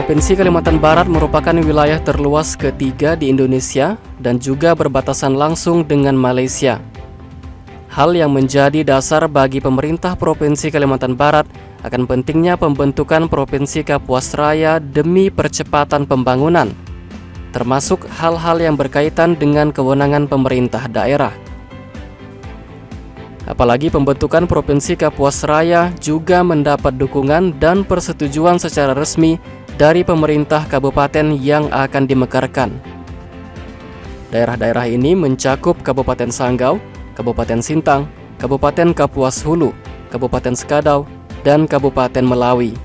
Provinsi Kalimantan Barat merupakan wilayah terluas ketiga di Indonesia dan juga berbatasan langsung dengan Malaysia. Hal yang menjadi dasar bagi pemerintah Provinsi Kalimantan Barat akan pentingnya pembentukan Provinsi Kapuas Raya demi percepatan pembangunan, termasuk hal-hal yang berkaitan dengan kewenangan pemerintah daerah. Apalagi pembentukan Provinsi Kapuas Raya juga mendapat dukungan dan persetujuan secara resmi dari pemerintah kabupaten yang akan dimekarkan. Daerah-daerah ini mencakup Kabupaten Sanggau, Kabupaten Sintang, Kabupaten Kapuas Hulu, Kabupaten Sekadau, dan Kabupaten Melawi.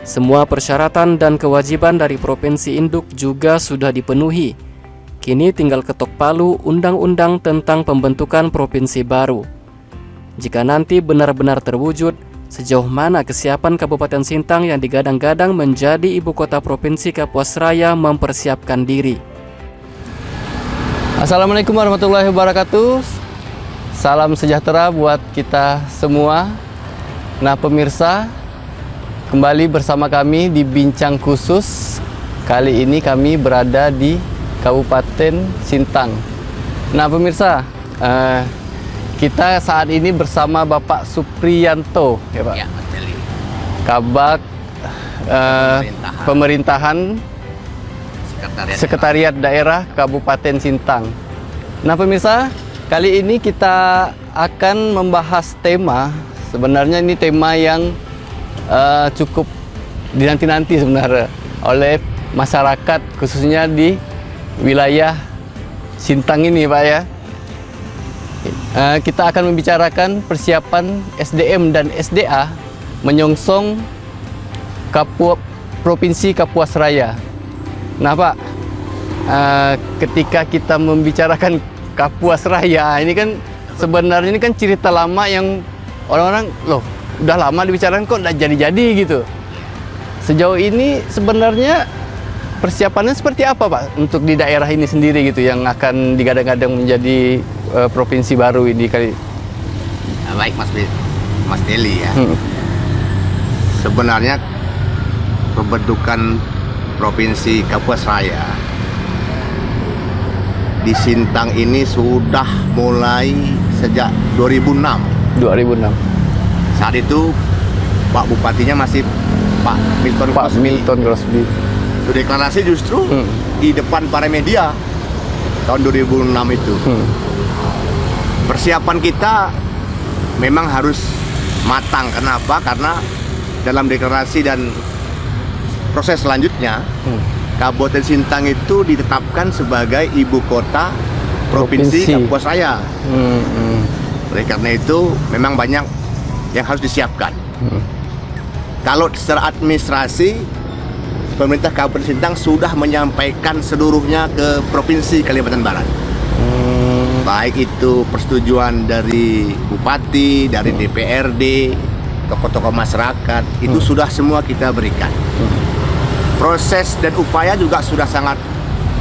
Semua persyaratan dan kewajiban dari provinsi induk juga sudah dipenuhi. Kini tinggal ketok palu undang-undang tentang pembentukan provinsi baru. Jika nanti benar-benar terwujud, sejauh mana kesiapan Kabupaten Sintang yang digadang-gadang menjadi ibu kota Provinsi Kapuas Raya mempersiapkan diri? Assalamualaikum warahmatullahi wabarakatuh. Salam sejahtera buat kita semua. Nah pemirsa, kembali bersama kami di Bincang Khusus. Kali ini kami berada di Kabupaten Sintang. Nah pemirsa, kita saat ini bersama Bapak Supriyanto, ya Pak, ya, Kabag Pemerintahan Sekretariat Daerah Kabupaten Sintang. Nah pemirsa, kali ini kita akan membahas tema, sebenarnya ini tema yang cukup dinanti-nanti sebenarnya oleh masyarakat, khususnya di wilayah Sintang ini Pak ya. Kita akan membicarakan persiapan SDM dan SDA menyongsong Provinsi Kapuas Raya. Nah Pak, ketika kita membicarakan Kapuas Raya, ini kan sebenarnya ini kan cerita lama yang orang-orang, loh udah lama dibicarakan kok udah jadi-jadi gitu. Sejauh ini sebenarnya persiapannya seperti apa Pak untuk di daerah ini sendiri gitu yang akan digadang-gadang menjadi provinsi baru ini kali? Baik Mas Deli ya. Sebenarnya pembentukan Provinsi Kapuas Raya di Sintang ini sudah mulai sejak 2006. 2006. Saat itu Pak Bupatinya masih Pak Milton Crosby. Itu deklarasi justru di depan para media tahun 2006 itu. Persiapan kita memang harus matang. Kenapa? Karena dalam deklarasi dan proses selanjutnya, Kabupaten Sintang itu ditetapkan sebagai ibu kota Provinsi Kapuas Raya. Oleh karena itu memang banyak yang harus disiapkan. Kalau secara administrasi, pemerintah Kabupaten Sintang sudah menyampaikan seluruhnya ke Provinsi Kalimantan Barat. Baik itu persetujuan dari Bupati, dari DPRD, tokoh-tokoh masyarakat, itu sudah semua kita berikan. Proses dan upaya juga sudah sangat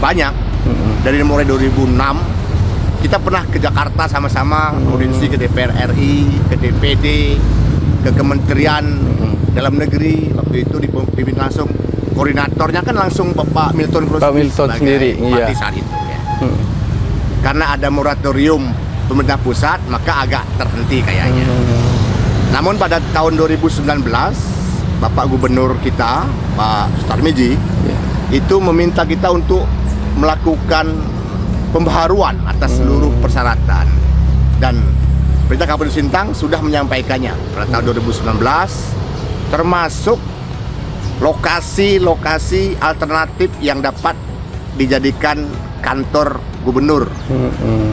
banyak. Dari mulai 2006, kita pernah ke Jakarta sama-sama, audisi ke DPR RI, ke DPD, ke Kementerian Dalam Negeri. Waktu itu dipimpin langsung, koordinatornya kan langsung Bapak Milton Crosby. Pak Milton sendiri, iya. Saat itu ya. Karena ada moratorium pemerintah pusat, maka agak terhenti kayaknya. Namun pada tahun 2019, Bapak Gubernur kita, Pak Sutarmiji, itu meminta kita untuk melakukan pembaharuan atas seluruh persyaratan. Dan pemerintah Kabupaten Sintang sudah menyampaikannya pada tahun 2019, termasuk lokasi-lokasi alternatif yang dapat dijadikan kantor gubernur,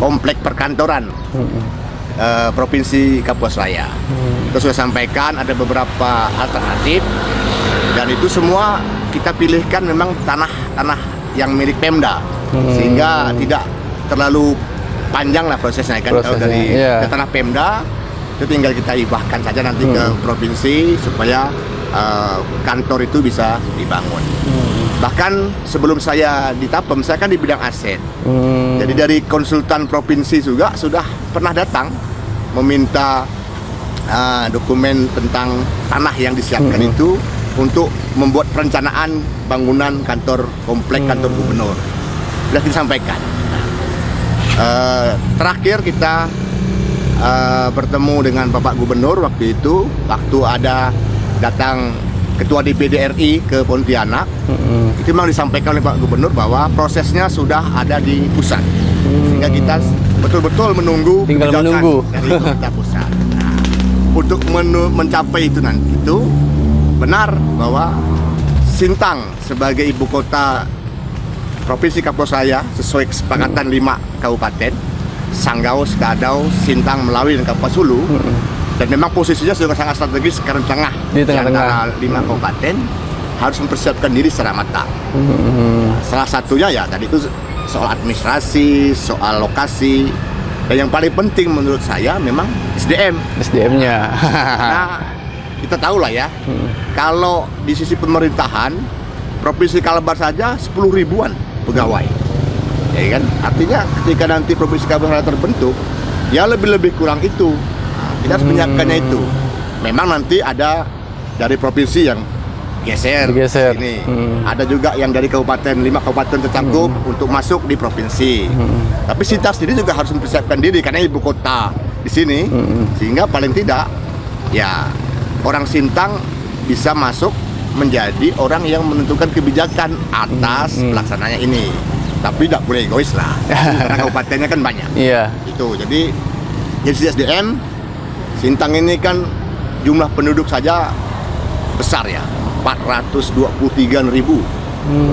komplek perkantoran Provinsi Kapuas Raya. Kita sudah sampaikan ada beberapa alternatif, dan itu semua kita pilihkan memang tanah-tanah yang milik Pemda, sehingga tidak terlalu panjang lah prosesnya kan. Kalau dari tanah Pemda itu tinggal kita hibahkan saja nanti ke provinsi supaya kantor itu bisa dibangun. Bahkan sebelum saya di Tapem, saya kan di bidang aset. Jadi dari konsultan provinsi juga sudah pernah datang meminta dokumen tentang tanah yang disiapkan itu untuk membuat perencanaan bangunan kantor komplek kantor gubernur. Sudah kita sampaikan. Terakhir kita bertemu dengan Bapak Gubernur waktu itu, waktu ada datang Ketua DPD RI ke Pontianak. Itu memang disampaikan oleh Pak Gubernur bahwa prosesnya sudah ada di pusat, sehingga kita betul-betul menunggu Tinggal kebijakan menunggu dari pemerintah pusat. Nah, untuk mencapai itu nanti itu benar bahwa Sintang sebagai ibu kota Provinsi Kapuasaya sesuai kesepakatan 5 kabupaten, Sanggau, Sekadau, Sintang, Melawi, dan Kapuas Hulu, dan memang posisinya sudah sangat strategis karena tengah di tengah-tengah antara 5 kabupaten, harus mempersiapkan diri secara matang. Salah satunya ya tadi itu soal administrasi, soal lokasi, dan yang paling penting menurut saya memang SDM-nya. Karena kita tahu lah ya, kalau di sisi pemerintahan Provinsi Kalbar saja 10 ribuan pegawai, ya kan? Artinya ketika nanti Provinsi Kalbar terbentuk, ya lebih kurang itu. Nah, kita harus menyiapkannya itu. Memang nanti ada dari provinsi yang Digeser. ini, ada juga yang dari kabupaten 5 kabupaten tercakup untuk masuk di provinsi. Tapi Sintang sendiri juga harus mempersiapkan diri karena ibu kota di sini, sehingga paling tidak ya orang Sintang bisa masuk menjadi orang yang menentukan kebijakan atas pelaksananya ini. Tapi tidak boleh egois lah, karena kabupatennya kan banyak. Iya. Itu jadi sisi SDM Sintang ini kan jumlah penduduk saja besar ya, 423.000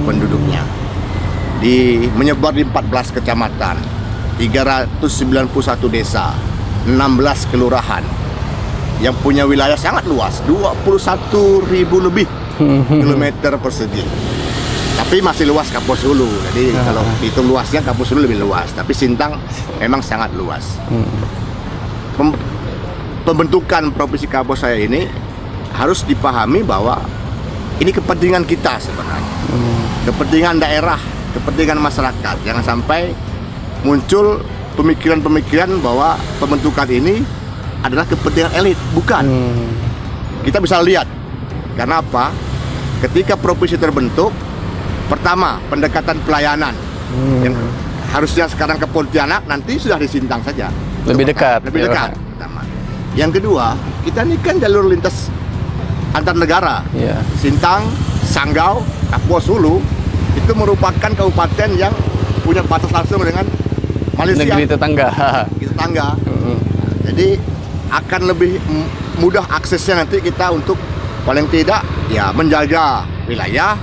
penduduknya, menyebar di 14 kecamatan, 391 desa, 16 kelurahan, yang punya wilayah sangat luas, 21.000 lebih kilometer persegi. Tapi masih luas Kapuas Hulu, jadi kalau dihitung luasnya Kapuas Hulu lebih luas, tapi Sintang memang sangat luas. Pembentukan Provinsi Kapuasaya ini harus dipahami bahwa ini kepentingan kita sebenarnya, kepentingan daerah, kepentingan masyarakat. Jangan sampai muncul pemikiran-pemikiran bahwa pembentukan ini adalah kepentingan elit, bukan. Kita bisa lihat, karena apa? Ketika provinsi terbentuk, pertama pendekatan pelayanan yang harusnya sekarang ke Pontianak, nanti sudah di Sintang saja. Lebih dekat. Lebih dekat. Pertama. Yang kedua, kita ini kan jalur lintas antar negara. Iya. Sintang, Sanggau, Kapuas Hulu itu merupakan kabupaten yang punya batas langsung dengan Malaysia. Negeri tetangga. Tetangga. Jadi akan lebih mudah aksesnya nanti kita untuk paling tidak ya menjaga wilayah,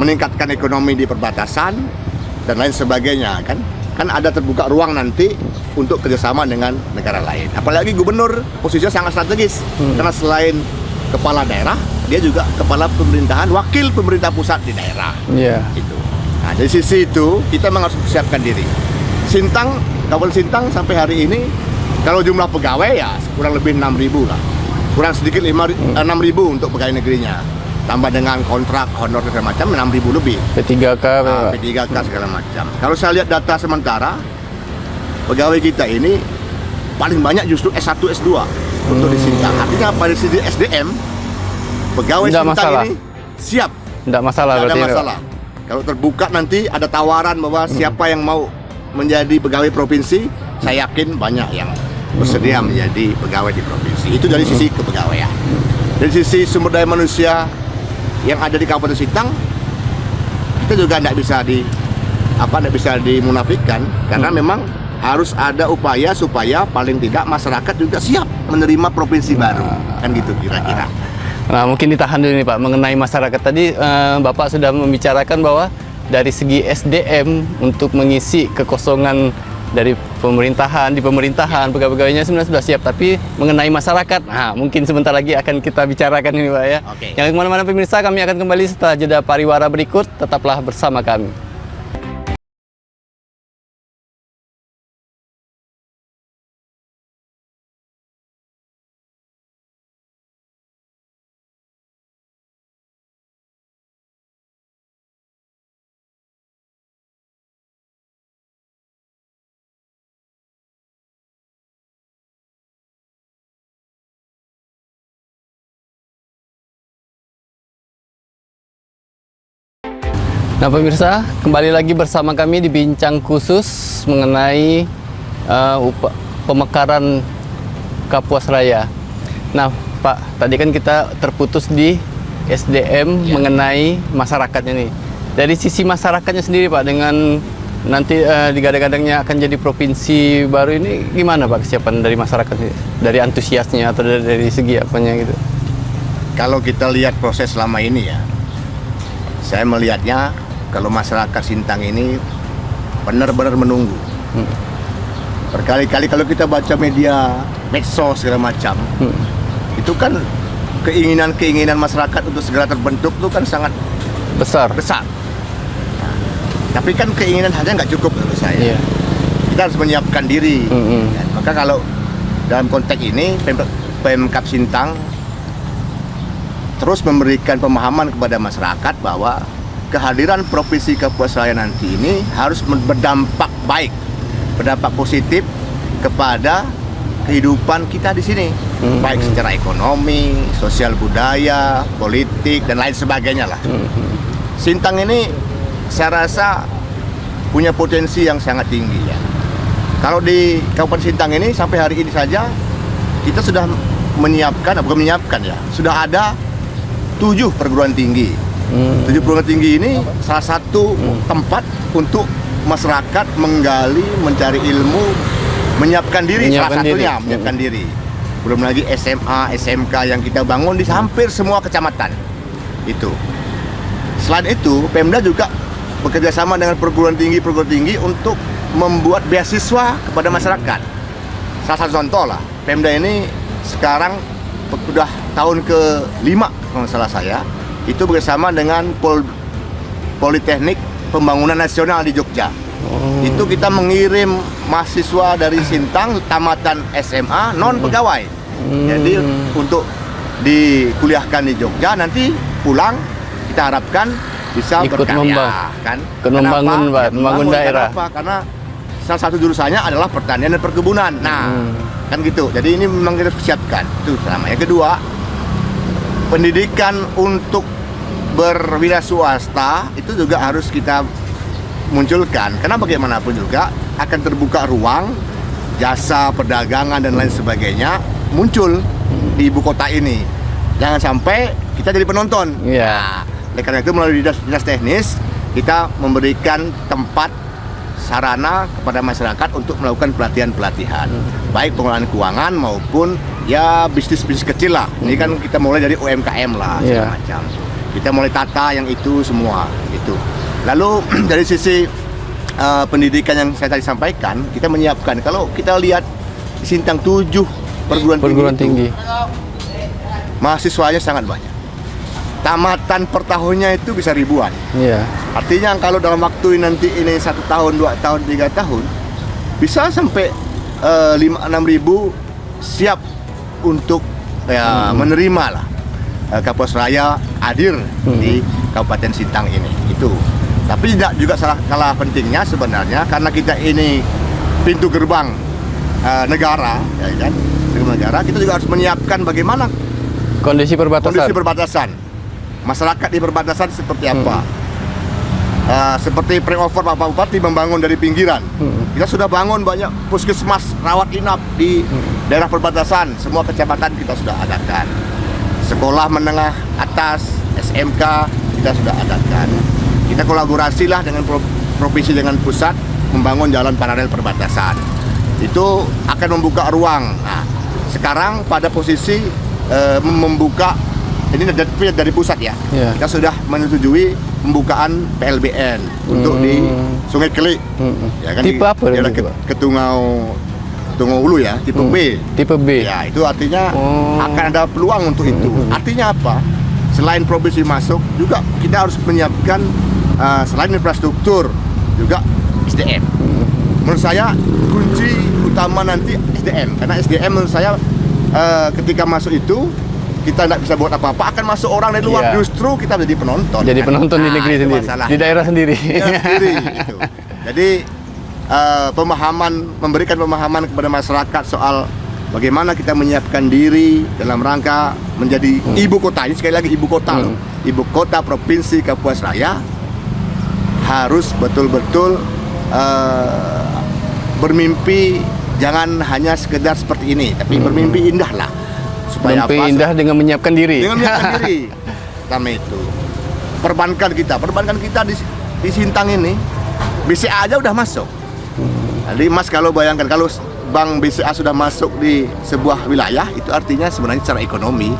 meningkatkan ekonomi di perbatasan dan lain sebagainya kan ada terbuka ruang nanti untuk kerjasama dengan negara lain. Apalagi gubernur posisinya sangat strategis karena selain kepala daerah, dia juga kepala pemerintahan, wakil pemerintah pusat di daerah. Iya. Itu. Nah, dari sisi itu kita memang harus persiapkan diri. Sintang, Kabupaten Sintang sampai hari ini kalau jumlah pegawai ya kurang lebih 6.000 lah. Kurang sedikit 6.000 untuk pegawai negerinya. Tambah dengan kontrak, honor segala macam 6.000 lebih. P3K, P3K segala macam. Kalau saya lihat data sementara, pegawai kita ini paling banyak justru S1, S2 untuk di Sintang. Artinya pada sisi SDM, pegawai Nggak Sintang masalah. ini siap. Tidak masalah Tidak ada berarti. masalah. Kalau terbuka nanti ada tawaran bahwa siapa yang mau menjadi pegawai provinsi, saya yakin banyak yang bersedia menjadi pegawai di provinsi. Itu dari sisi kepegawaian. Dari sisi sumber daya manusia yang ada di Kabupaten Sintang, kita juga tidak bisa dimunafikkan karena memang harus ada upaya supaya paling tidak masyarakat juga siap menerima provinsi baru, kan gitu kira-kira. Nah, mungkin ditahan dulu nih Pak, mengenai masyarakat tadi Bapak sudah membicarakan bahwa dari segi SDM untuk mengisi kekosongan dari pemerintahan, pegawai-pegawainya sebenarnya sudah siap, tapi mengenai masyarakat, nah mungkin sebentar lagi akan kita bicarakan ini Pak ya. Oke. Yang kemana-mana pemirsa, kami akan kembali setelah jeda pariwara berikut, tetaplah bersama kami. Nah pemirsa, kembali lagi bersama kami di Bincang Khusus mengenai pemekaran Kapuas Raya. Nah Pak, tadi kan kita terputus di SDM mengenai masyarakatnya nih. Dari sisi masyarakatnya sendiri Pak, dengan nanti digadang-gadangnya akan jadi provinsi baru ini, gimana Pak kesiapan dari masyarakat, dari antusiasnya atau dari segi apanya gitu? Kalau kita lihat proses selama ini ya, saya melihatnya kalau masyarakat Sintang ini benar-benar menunggu. Berkali-kali kalau kita baca media, medsos segala macam, itu kan keinginan masyarakat untuk segera terbentuk itu kan sangat Besar. Nah, tapi kan keinginan saja nggak cukup menurut saya. Iya. Kita harus menyiapkan diri. Ya, maka kalau dalam konteks ini Pemkab Sintang terus memberikan pemahaman kepada masyarakat bahwa kehadiran Provinsi Kapuas Raya nanti ini harus berdampak baik, berdampak positif kepada kehidupan kita di sini, baik secara ekonomi, sosial budaya, politik dan lain sebagainya lah. Sintang ini saya rasa punya potensi yang sangat tinggi ya. Kalau di Kabupaten Sintang ini sampai hari ini saja kita sudah sudah ada 7 perguruan tinggi. 7 perguruan tinggi ini salah satu tempat untuk masyarakat menggali, mencari ilmu, menyiapkan diri, menyiapkan diri. Belum lagi SMA, SMK yang kita bangun di hampir semua kecamatan. Itu. Selain itu, Pemda juga bekerja sama dengan perguruan tinggi untuk membuat beasiswa kepada masyarakat. Salah satu contoh lah, Pemda ini sekarang sudah tahun ke-5 kalau salah saya, itu bersama dengan Politeknik Pembangunan Nasional di Jogja. Itu kita mengirim mahasiswa dari Sintang tamatan SMA non pegawai. Jadi untuk dikuliahkan di Jogja, nanti pulang kita harapkan bisa ikut berkarya kan. membangun daerah. Kenapa? Karena salah satu jurusannya adalah pertanian dan perkebunan. Nah, kan gitu. Jadi ini memang kita siapkan. Itu pertama. Yang kedua, pendidikan untuk berwira swasta itu juga harus kita munculkan. Karena bagaimanapun juga akan terbuka ruang jasa, perdagangan dan lain sebagainya muncul di ibu kota ini. Jangan sampai kita jadi penonton. Nah, oleh karena itu melalui dinas teknis kita memberikan tempat sarana kepada masyarakat untuk melakukan pelatihan-pelatihan, baik pengelolaan keuangan maupun ya bisnis-bisnis kecil lah. Ini kan kita mulai dari UMKM lah segala macam. Kita mulai tata yang itu semua gitu. Lalu dari sisi pendidikan yang saya tadi sampaikan, kita menyiapkan. Kalau kita lihat di Sintang 7 perguruan tinggi, mahasiswanya sangat banyak. Tamatan per tahunnya itu bisa ribuan. Artinya kalau dalam waktu nanti ini 1 tahun, 2 tahun, 3 tahun, bisa sampai 5-6 ribu siap untuk menerima lah Kapuas Raya hadir di Kabupaten Sintang ini. Itu. Tapi tidak juga kalah pentingnya sebenarnya, karena kita ini pintu gerbang negara, ya kan? Negara, kita juga harus menyiapkan bagaimana kondisi perbatasan. Masyarakat di perbatasan seperti apa? Seperti pre-over Bapak Bupati membangun dari pinggiran. Kita sudah bangun banyak puskesmas rawat inap di daerah perbatasan. Semua kecamatan kita sudah adakan. Sekolah menengah atas, SMK kita sudah adakan. Kita kolaborasilah dengan provinsi dengan pusat membangun jalan paralel perbatasan. Itu akan membuka ruang. Nah, sekarang pada posisi membuka ini dari pusat ya. Kita sudah menyetujui pembukaan PLBN untuk di Sungai Keli. Ya kan, tipe apa di Ketungau Hulu ya, tipe B. Tipe B. Ya, itu artinya akan ada peluang untuk itu. Artinya apa? Selain provinsi masuk, juga kita harus menyiapkan selain infrastruktur juga SDM. Menurut saya kunci utama nanti SDM, karena SDM menurut saya ketika masuk itu kita tidak bisa buat apa-apa, akan masuk orang dari luar, justru kita jadi penonton. Jadi penonton di negeri sendiri, di daerah sendiri. Gitu. Jadi memberikan pemahaman kepada masyarakat soal bagaimana kita menyiapkan diri dalam rangka menjadi ibu kota. Ini sekali lagi ibu kota, ibu kota Provinsi Kapuas Raya. harus betul-betul bermimpi, jangan hanya sekedar seperti ini, tapi bermimpi indah lah. Supaya Mimpi indah dengan menyiapkan diri. Dengan menyiapkan diri. Pertama itu. Perbankan kita di Sintang ini, BCA aja udah masuk. Jadi Mas kalau bayangkan, kalau bank BCA sudah masuk di sebuah wilayah, itu artinya sebenarnya secara ekonomi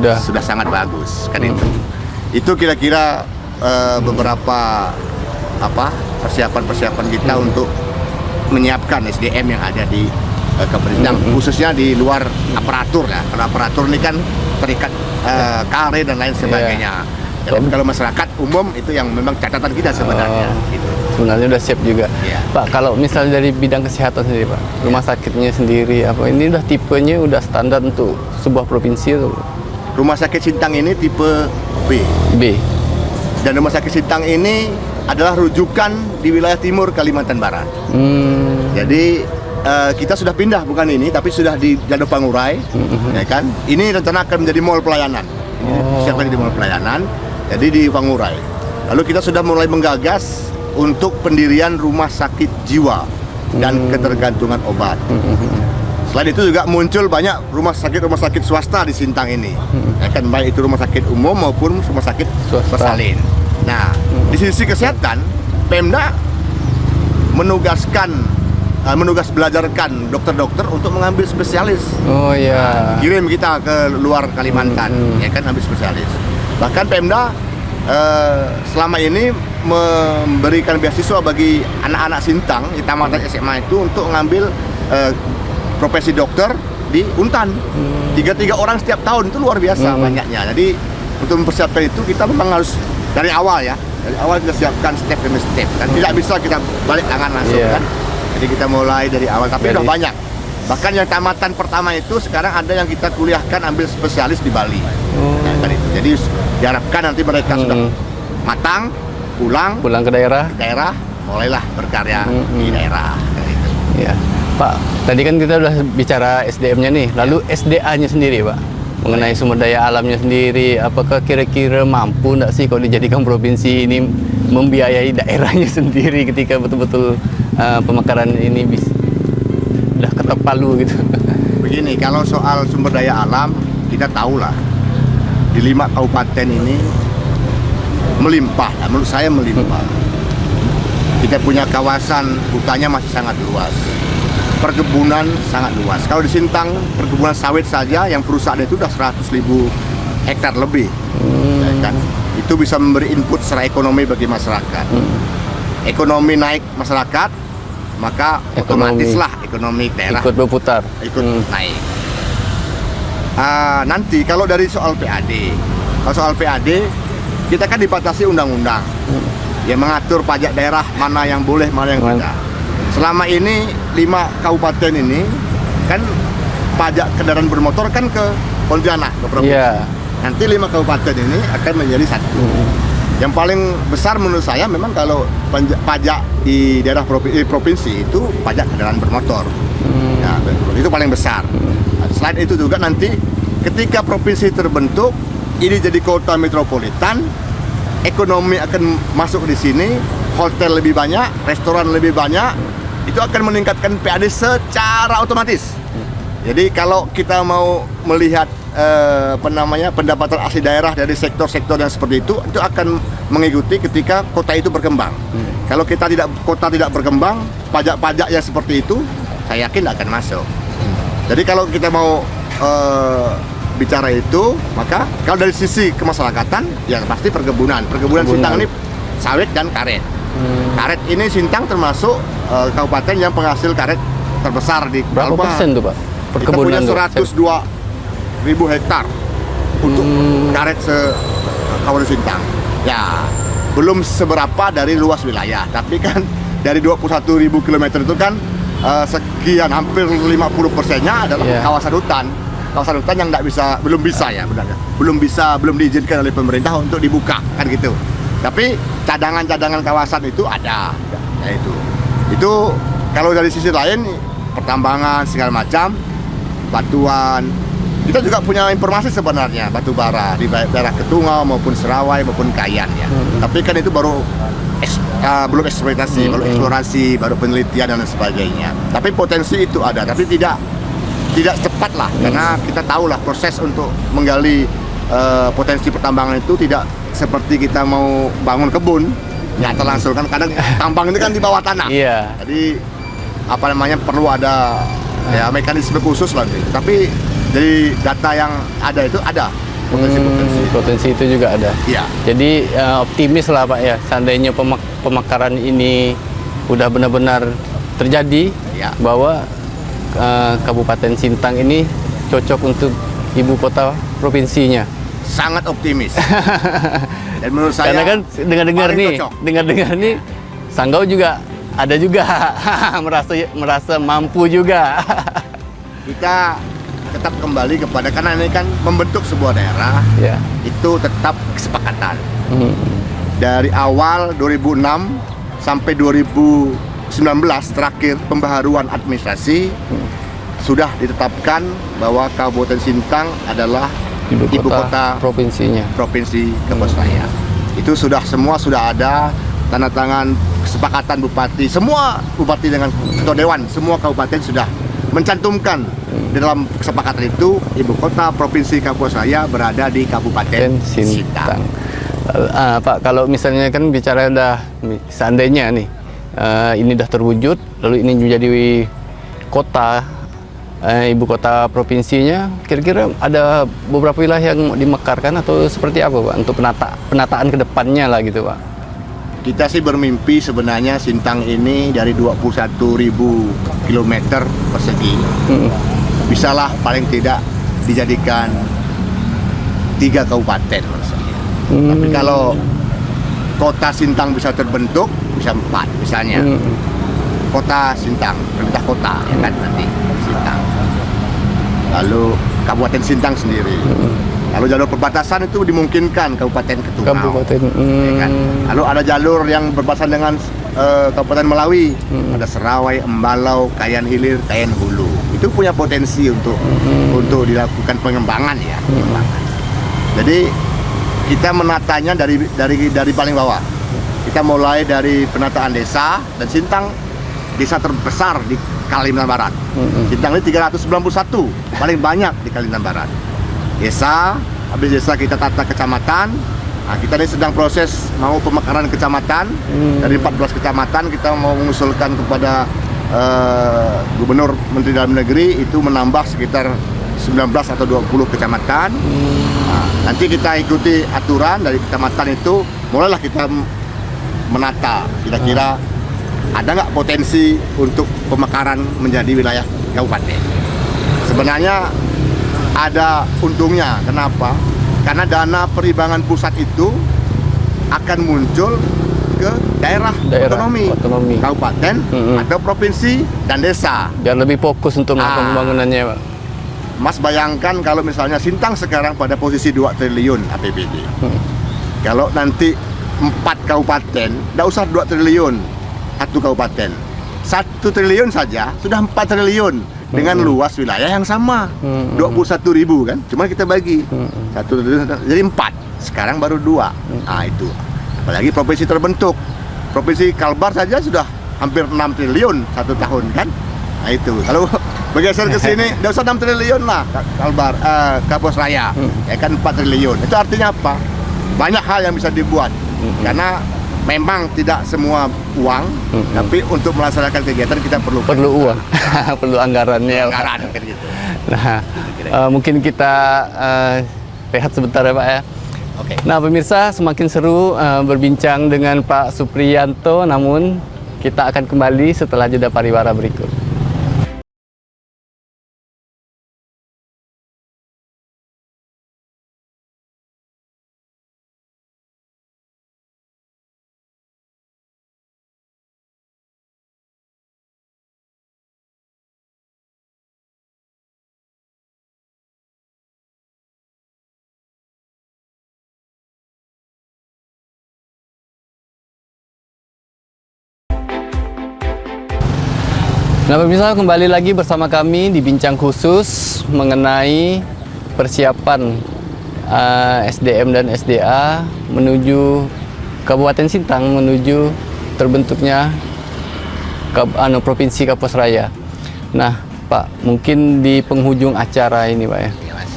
sudah sangat bagus kan itu. Itu kira-kira beberapa persiapan kita untuk menyiapkan SDM yang ada di Kabupaten, khususnya di luar aparatur ya. Karena aparatur ini kan terikat karet dan lain sebagainya. Tapi kalau masyarakat umum itu yang memang catatan kita sebenarnya. Gitu. Sebenarnya udah siap juga. Pak, kalau misalnya dari bidang kesehatan sendiri, Pak, rumah sakitnya sendiri apa ini udah tipenya udah standar untuk sebuah provinsi itu? Rumah sakit Sintang ini tipe B. Dan rumah sakit Sintang ini adalah rujukan di wilayah timur Kalimantan Barat. Jadi kita sudah pindah, bukan ini, tapi sudah di Jalur Pangurai, ya kan? Ini rencana akan menjadi mall pelayanan. Ini siapa di mall pelayanan? Jadi di Pangurai. Lalu kita sudah mulai menggagas untuk pendirian rumah sakit jiwa dan ketergantungan obat. Selain itu juga muncul banyak rumah sakit swasta di Sintang ini. Ya kan, baik itu rumah sakit umum maupun rumah sakit bersalin. Nah, di sisi kesehatan, Pemda menugas belajarkan dokter-dokter untuk mengambil spesialis. Kirim kita ke luar Kalimantan, ya kan, ambil spesialis. Bahkan Pemda selama ini memberikan beasiswa bagi anak-anak Sintang di tamatan SMA itu untuk mengambil profesi dokter di Untan. 3 orang setiap tahun, itu luar biasa banyaknya. Jadi untuk mempersiapkan itu kita memang harus dari awal ya. Dari awal kita siapkan step demi step. Dan tidak bisa kita balik tangan langsung kan. Jadi kita mulai dari awal, tapi udah banyak. Bahkan yang tamatan pertama itu sekarang ada yang kita kuliahkan ambil spesialis di Bali. Jadi diharapkan nanti mereka sudah matang, pulang ke daerah, mulailah berkarya di daerah. Gitu. Ya, Pak. Tadi kan kita udah bicara SDM-nya nih, lalu SDA-nya sendiri, Pak. Mengenai sumber daya alamnya sendiri, apakah kira-kira mampu nggak sih kalau dijadikan provinsi ini membiayai daerahnya sendiri ketika betul-betul pemekaran ini udah ketok palu gitu? Begini, kalau soal sumber daya alam kita tahulah di 5 kabupaten ini melimpah, menurut saya melimpah. Kita punya kawasan hutannya masih sangat luas, perkebunan sangat luas. Kalau di Sintang perkebunan sawit saja yang perusahaan itu udah 100.000 hektar lebih, ya kan? Itu bisa memberi input secara ekonomi bagi masyarakat. Ekonomi naik masyarakat, maka otomatislah ekonomi daerah ikut berputar, ikut naik. Nanti kalau dari soal PAD, kita kan dibatasi undang-undang yang mengatur pajak daerah mana yang boleh, mana yang tidak. Selama ini 5 kabupaten ini kan pajak kendaraan bermotor kan ke Pontianak, ke provinsi. Nanti 5 kabupaten ini akan menjadi satu. Yang paling besar menurut saya memang kalau pajak di daerah provinsi itu pajak kendaraan bermotor. Ya, itu paling besar. Selain itu juga nanti ketika provinsi terbentuk, ini jadi kota metropolitan, ekonomi akan masuk di sini, hotel lebih banyak, restoran lebih banyak, itu akan meningkatkan PAD secara otomatis. Jadi kalau kita mau melihat pendapatan asli daerah dari sektor-sektor yang seperti itu akan mengikuti ketika kota itu berkembang. Kalau kota tidak berkembang, pajak-pajak yang seperti itu saya yakin akan masuk. Jadi kalau kita mau bicara itu, maka kalau dari sisi kemasyarakatan ya pasti perkebunan Sintang ini sawit dan karet. Karet ini Sintang termasuk kabupaten yang penghasil karet terbesar di berapa persen tuh, Pak? Perkebunan kita punya 102.000 hektar untuk karet kabupaten Sintang. Ya, belum seberapa dari luas wilayah, tapi kan dari 21.000 km itu kan sekian hampir 50%-nya adalah kawasan hutan. Kawasan hutan yang belum diizinkan oleh pemerintah untuk dibuka kan gitu. Tapi cadangan-cadangan kawasan itu ada, ya itu kalau dari sisi lain pertambangan segala macam, batuan kita juga punya informasi sebenarnya batu bara di daerah Ketungau maupun Serawai maupun Kayan ya. Tapi kan itu baru belum eksploitasi, baru eksplorasi, baru penelitian dan sebagainya. Tapi potensi itu ada, tapi tidak cepat lah, karena kita tahu lah proses untuk menggali potensi pertambangan itu tidak seperti kita mau bangun kebun, nyata langsung kan. Kadang tambang itu kan di bawah tanah. Iya. Jadi apa namanya perlu ada ya mekanisme khusus lah. Tapi dari data yang ada itu ada potensi itu juga ada. Iya. Jadi optimis lah Pak ya, seandainya pemekaran ini udah benar-benar terjadi, ya, bahwa Kabupaten Sintang ini cocok untuk ibu kota provinsinya. Sangat optimis. Dan menurut saya karena kan dengar-dengar nih Sanggau juga ada juga merasa mampu juga. Kita tetap kembali kepada, karena ini kan membentuk sebuah daerah, ya, itu tetap kesepakatan. Dari awal 2006 sampai 2019 terakhir pembaharuan administrasi, sudah ditetapkan bahwa Kabupaten Sintang adalah ibu kota provinsinya, Provinsi Kepulauan Raya. Itu semua sudah ada tanda tangan kesepakatan bupati, semua bupati dengan ketua dewan, semua kabupaten sudah mencantumkan di dalam kesepakatan itu ibu kota Provinsi Kepulauan Raya berada di Kabupaten Sintang. Pak, kalau misalnya kan bicara seandainya nih ini udah terwujud, lalu ini menjadi kota, ibu kota provinsinya, kira-kira ada beberapa wilayah yang dimekarkan atau seperti apa Pak untuk penataan kedepannya lah gitu Pak? Kita sih bermimpi sebenarnya Sintang ini dari 21.000 km persegi bisalah paling tidak dijadikan 3 kabupaten menurut saya. Tapi kalau kota Sintang bisa terbentuk, bisa 4 misalnya. Kota Sintang, pemerintah kota ya kan nanti Sintang. Lalu Kabupaten Sintang sendiri. Lalu jalur perbatasan itu dimungkinkan Kabupaten Ketungau. Ya kan? Lalu ada jalur yang berbatasan dengan Kabupaten Melawi, ada Serawai, Embalau, Kayan Hilir, Kayan Hulu. Itu punya potensi untuk dilakukan pengembangan ya. Jadi kita menatanya dari paling bawah. Kita mulai dari penataan desa, dan Sintang desa terbesar di Kalimantan Barat. Sintang ini 391, paling banyak di Kalimantan Barat. Desa, habis desa kita tata kecamatan. Nah, kita ini sedang proses mau pemekaran kecamatan. Dari 14 kecamatan kita mau mengusulkan kepada Gubernur Menteri Dalam Negeri itu menambah sekitar 19 atau 20 kecamatan. Nah, nanti kita ikuti aturan dari kecamatan itu, mulailah kita menata kira-kira ada nggak potensi untuk pemekaran menjadi wilayah kabupaten. Sebenarnya ada untungnya. Kenapa? Karena dana perimbangan pusat itu akan muncul ke daerah otonomi, kabupaten atau provinsi dan desa. Biar lebih fokus untuk melakukan pembangunannya Pak. Mas bayangkan kalau misalnya Sintang sekarang pada posisi 2 triliun APBD. Kalau nanti 4 kabupaten, tidak usah 2 triliun, 1 kabupaten. 1 triliun saja sudah 4 triliun dengan luas wilayah yang sama, 21.000 kan. Cuma kita bagi 1 triliun jadi 4. Sekarang baru 2. Nah itu. Apalagi provinsi terbentuk. Provinsi Kalbar saja sudah hampir 6 triliun 1 tahun kan. Nah itu. Kalau bergeser ke sini, tidak usah 6 triliun lah Kalbar, Kepulauan Raya, ya kan 4 triliun. Itu artinya apa? Banyak hal yang bisa dibuat. Karena memang tidak semua uang, tapi untuk melaksanakan kegiatan kita perlu uang, perlu anggarannya. Anggaran kan gitu. Nah, mungkin kita rehat sebentar ya Pak ya. Oke. Nah pemirsa, semakin seru berbincang dengan Pak Supriyanto, namun kita akan kembali setelah jeda pariwara berikut. Nah pemirsa, kembali lagi bersama kami di bincang khusus mengenai persiapan SDM dan SDA menuju Kabupaten Sintang, menuju terbentuknya Provinsi Kapuas Raya. Nah, Pak, mungkin di penghujung acara ini, Pak ya. Iya, Mas.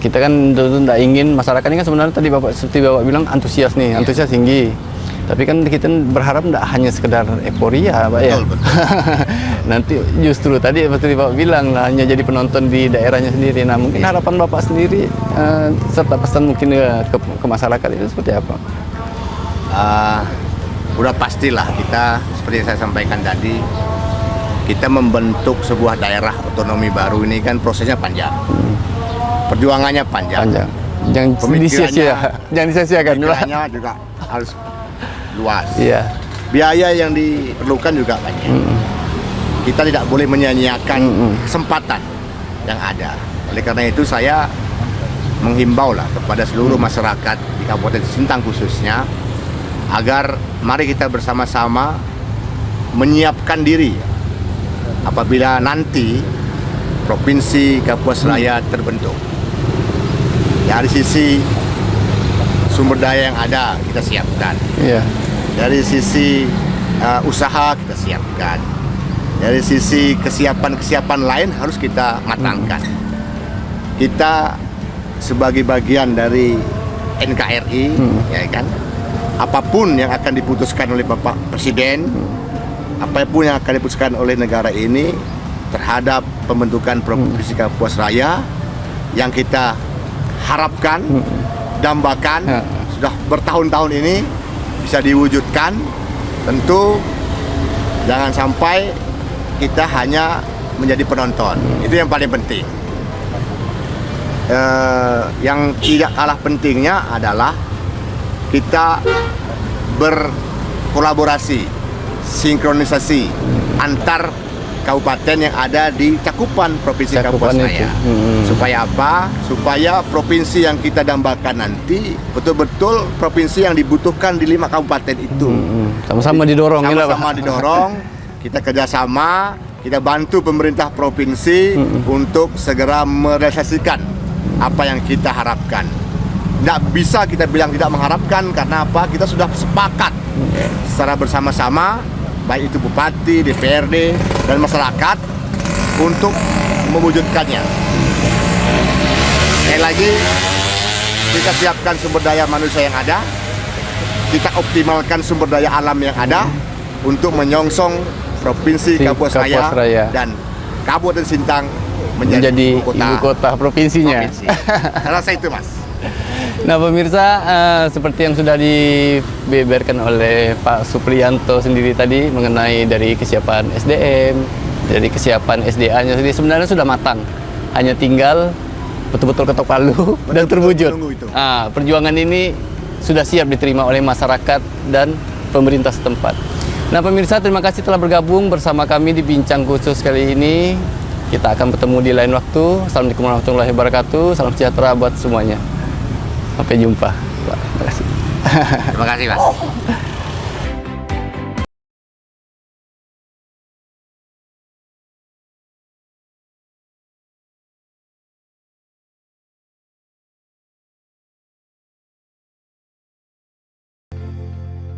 Kita kan tentu tidak ingin masyarakat ini kan sebenarnya tadi Bapak seperti Bapak bilang antusias nih, antusias tinggi. Tapi kan kita berharap tidak hanya sekedar euforia, Pak ya. Betul. Nanti justru tadi seperti Bapak bilang lah, hanya jadi penonton di daerahnya sendiri. Nah, mungkin harapan Bapak sendiri serta pesan mungkin ke masyarakat itu seperti apa? Udah pastilah kita seperti yang saya sampaikan tadi, kita membentuk sebuah daerah otonomi baru ini kan prosesnya panjang. Perjuangannya panjang. Jangan disia-siakan. Pemikirannya juga harus luas. Iya. Biaya yang diperlukan juga banyak. Kita tidak boleh menyia-nyiakan kesempatan yang ada. Oleh karena itu saya menghimbau lah kepada seluruh masyarakat di Kabupaten Sintang khususnya, agar mari kita bersama-sama menyiapkan diri apabila nanti Provinsi Kapuas Raya terbentuk. Dari sisi sumber daya yang ada kita siapkan. Iya. Dari sisi usaha kita siapkan. Dari sisi kesiapan lain harus kita matangkan. Kita sebagai bagian dari NKRI, ya kan? Apapun yang akan diputuskan oleh Bapak Presiden, apapun yang akan diputuskan oleh negara ini terhadap pembentukan Provinsi Kapuas Raya yang kita harapkan, dambakan sudah bertahun-tahun ini bisa diwujudkan. Tentu jangan sampai kita hanya menjadi penonton. Itu yang paling penting. Yang tidak kalah pentingnya adalah kita berkolaborasi, sinkronisasi antar kabupaten yang ada di cakupan Provinsi Kapuas Raya. Supaya apa? Supaya provinsi yang kita dambakan nanti betul-betul provinsi yang dibutuhkan di 5 kabupaten itu. Sama-sama didorong, sama-sama didorong. Kita kerjasama, kita bantu pemerintah provinsi untuk segera merealisasikan apa yang kita harapkan. Tidak bisa kita bilang tidak mengharapkan, karena apa? Kita sudah sepakat secara bersama-sama, baik itu bupati, DPRD, dan masyarakat untuk mewujudkannya. Sekali lagi, kita siapkan sumber daya manusia yang ada, kita optimalkan sumber daya alam yang ada untuk menyongsong Provinsi Kapuas Raya dan Kabupaten Sintang menjadi ibu kota provinsinya. Saya rasa itu, Mas. Nah, pemirsa, seperti yang sudah dibeberkan oleh Pak Supriyanto sendiri tadi mengenai dari kesiapan SDM, dari kesiapan SDA-nya sendiri sebenarnya sudah matang. Hanya tinggal betul-betul ketok palu dan terwujud. Perjuangan ini sudah siap diterima oleh masyarakat dan pemerintah setempat. Nah, pemirsa, terima kasih telah bergabung bersama kami di Bincang Khusus kali ini. Kita akan bertemu di lain waktu. Assalamualaikum warahmatullahi wabarakatuh. Salam sejahtera buat semuanya. Sampai jumpa. Terima kasih. Terima kasih, Mas.